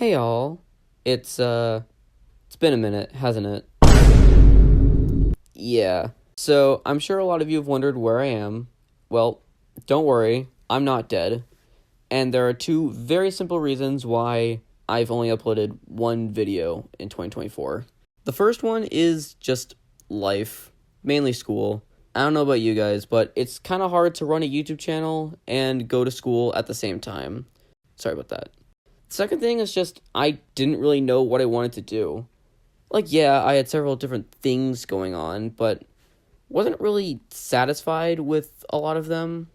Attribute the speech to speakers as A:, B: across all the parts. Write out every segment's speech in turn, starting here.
A: Hey y'all. It's been a minute, hasn't it? Yeah. So, I'm sure a lot of you have wondered where I am. Well, don't worry, I'm not dead. And there are two very simple reasons why I've only uploaded one video in 2024. The first one is just life, mainly school. I don't know about you guys, but it's kind of hard to run a YouTube channel and go to school at the same time. Sorry about that. Second thing is just I didn't really know what I wanted to do. Yeah, I had several different things going on, but wasn't really satisfied with a lot of them.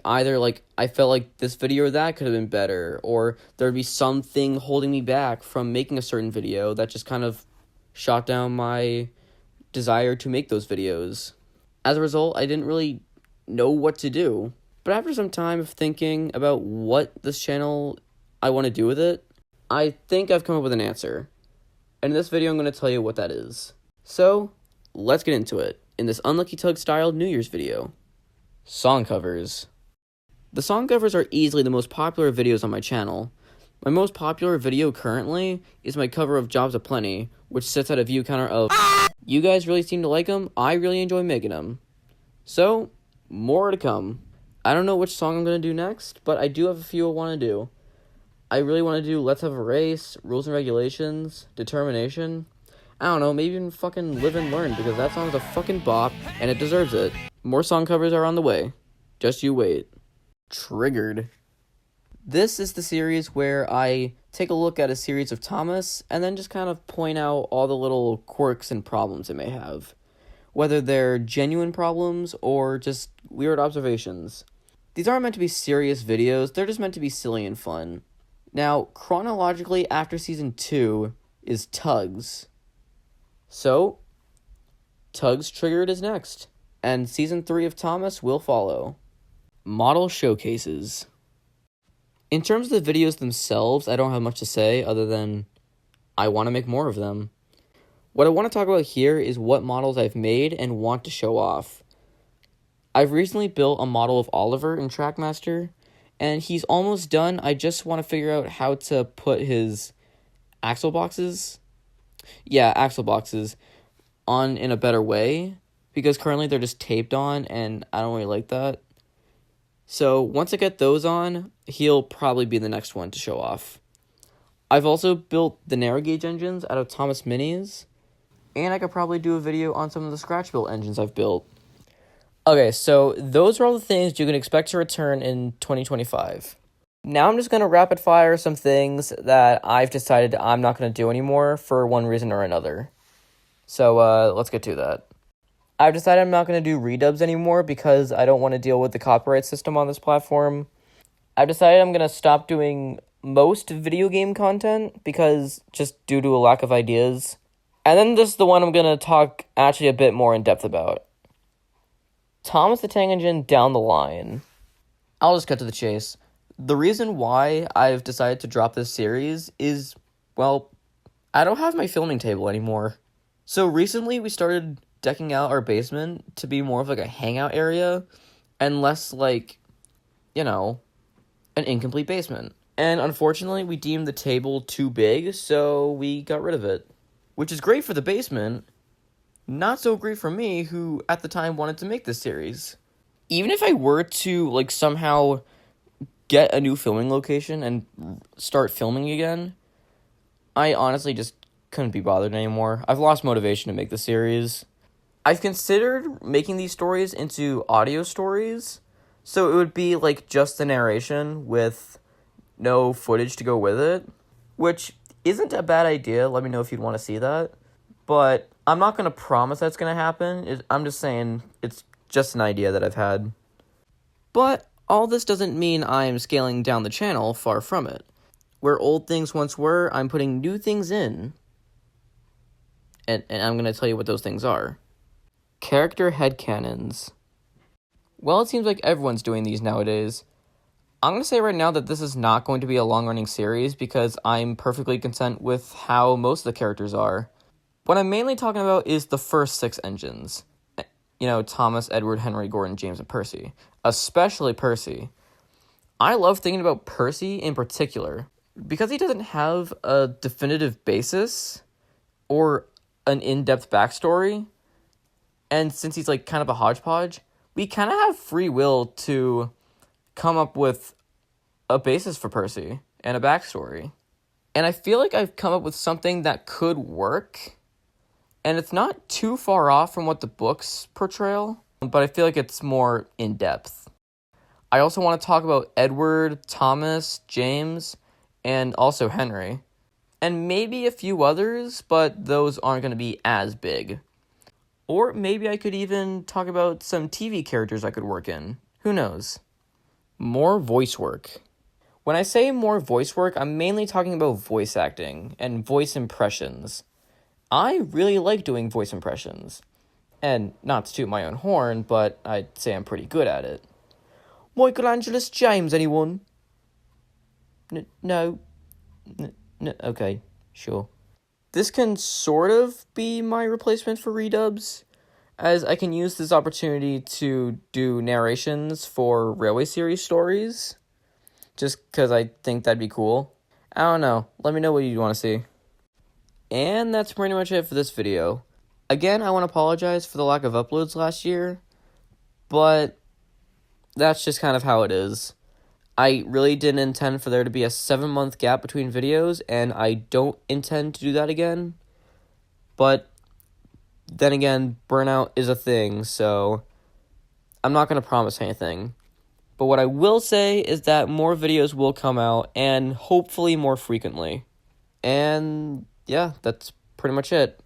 A: Either I felt like this video or that could have been better, or there'd be something holding me back from making a certain video that just kind of shot down my desire to make those videos. As a result, I didn't really know what to do. But after some time of thinking about what this channel I want to do with it, I think I've come up with an answer. And in this video, I'm going to tell you what that is. So, let's get into it in this Unlucky Tug style New Year's video. Song covers. The song covers are easily the most popular videos on my channel. My most popular video currently is my cover of Jobs Aplenty, which sits at a view counter of you guys really seem to like them, I really enjoy making them. So, more to come. I don't know which song I'm going to do next, but I do have a few I want to do. I really want to do Let's Have a Race, Rules and Regulations, Determination. I don't know, maybe even fucking Live and Learn, because that song's a fucking bop, and it deserves it. More song covers are on the way. Just you wait. Triggered. This is the series where I take a look at a series of Thomas, and then just kind of point out all the little quirks and problems it may have. Whether they're genuine problems, or just weird observations. These aren't meant to be serious videos, they're just meant to be silly and fun. Now, chronologically after Season 2 is Tugs. So, Tugs Triggered is next, and Season 3 of Thomas will follow. Model Showcases. In terms of the videos themselves, I don't have much to say other than I want to make more of them. What I want to talk about here is what models I've made and want to show off. I've recently built a model of Oliver in Trackmaster, and he's almost done. I just want to figure out how to put his axle boxes on in a better way, because currently they're just taped on, and I don't really like that. So once I get those on, he'll probably be the next one to show off. I've also built the narrow gauge engines out of Thomas Minis, and I could probably do a video on some of the scratch built engines I've built. Okay, so those are all the things you can expect to return in 2025. Now I'm just going to rapid fire some things that I've decided I'm not going to do anymore for one reason or another. So let's get to that. I've decided I'm not going to do redubs anymore because I don't want to deal with the copyright system on this platform. I've decided I'm going to stop doing most video game content because just due to a lack of ideas. And then this is the one I'm going to talk actually a bit more in depth about. Thomas the Tank Engine down the line. I'll just cut to the chase. The reason why I've decided to drop this series is, well, I don't have my filming table anymore. So recently we started decking out our basement to be more of like a hangout area and less like, an incomplete basement. And unfortunately we deemed the table too big, so we got rid of it. Which is great for the basement. Not so great for me, who at the time wanted to make this series. Even if I were to, somehow get a new filming location and start filming again, I honestly just couldn't be bothered anymore. I've lost motivation to make the series. I've considered making these stories into audio stories, so it would be, just the narration with no footage to go with it, which isn't a bad idea. Let me know if you'd want to see that. But I'm not going to promise that's going to happen. I'm just saying it's just an idea that I've had. But all this doesn't mean I'm scaling down the channel, far from it. Where old things once were, I'm putting new things in. And I'm going to tell you what those things are. Character headcanons. Well, it seems like everyone's doing these nowadays. I'm going to say right now that this is not going to be a long-running series because I'm perfectly content with how most of the characters are. What I'm mainly talking about is the first 6 engines. Thomas, Edward, Henry, Gordon, James, and Percy. Especially Percy. I love thinking about Percy in particular. because he doesn't have a definitive basis or an in-depth backstory, and since he's like kind of a hodgepodge, we kind of have free will to come up with a basis for Percy and a backstory. And I feel like I've come up with something that could work, and it's not too far off from what the books portrayal, but I feel like it's more in-depth. I also want to talk about Edward, Thomas, James, and also Henry. And maybe a few others, but those aren't going to be as big. Or maybe I could even talk about some TV characters I could work in. Who knows? More voice work. When I say more voice work, I'm mainly talking about voice acting and voice impressions. I really like doing voice impressions. And not to toot my own horn, but I'd say I'm pretty good at it. Michelangelo's James, anyone? No. Okay, sure. This can sort of be my replacement for redubs, as I can use this opportunity to do narrations for Railway series stories, just because I think that'd be cool. I don't know, let me know what you'd want to see. And that's pretty much it for this video. Again, I want to apologize for the lack of uploads last year, but that's just kind of how it is. I really didn't intend for there to be a 7-month gap between videos, and I don't intend to do that again. But then again, burnout is a thing, so I'm not going to promise anything. But what I will say is that more videos will come out, and hopefully more frequently. And yeah, that's pretty much it.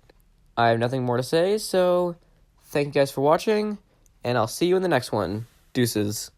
A: I have nothing more to say, so thank you guys for watching, and I'll see you in the next one. Deuces.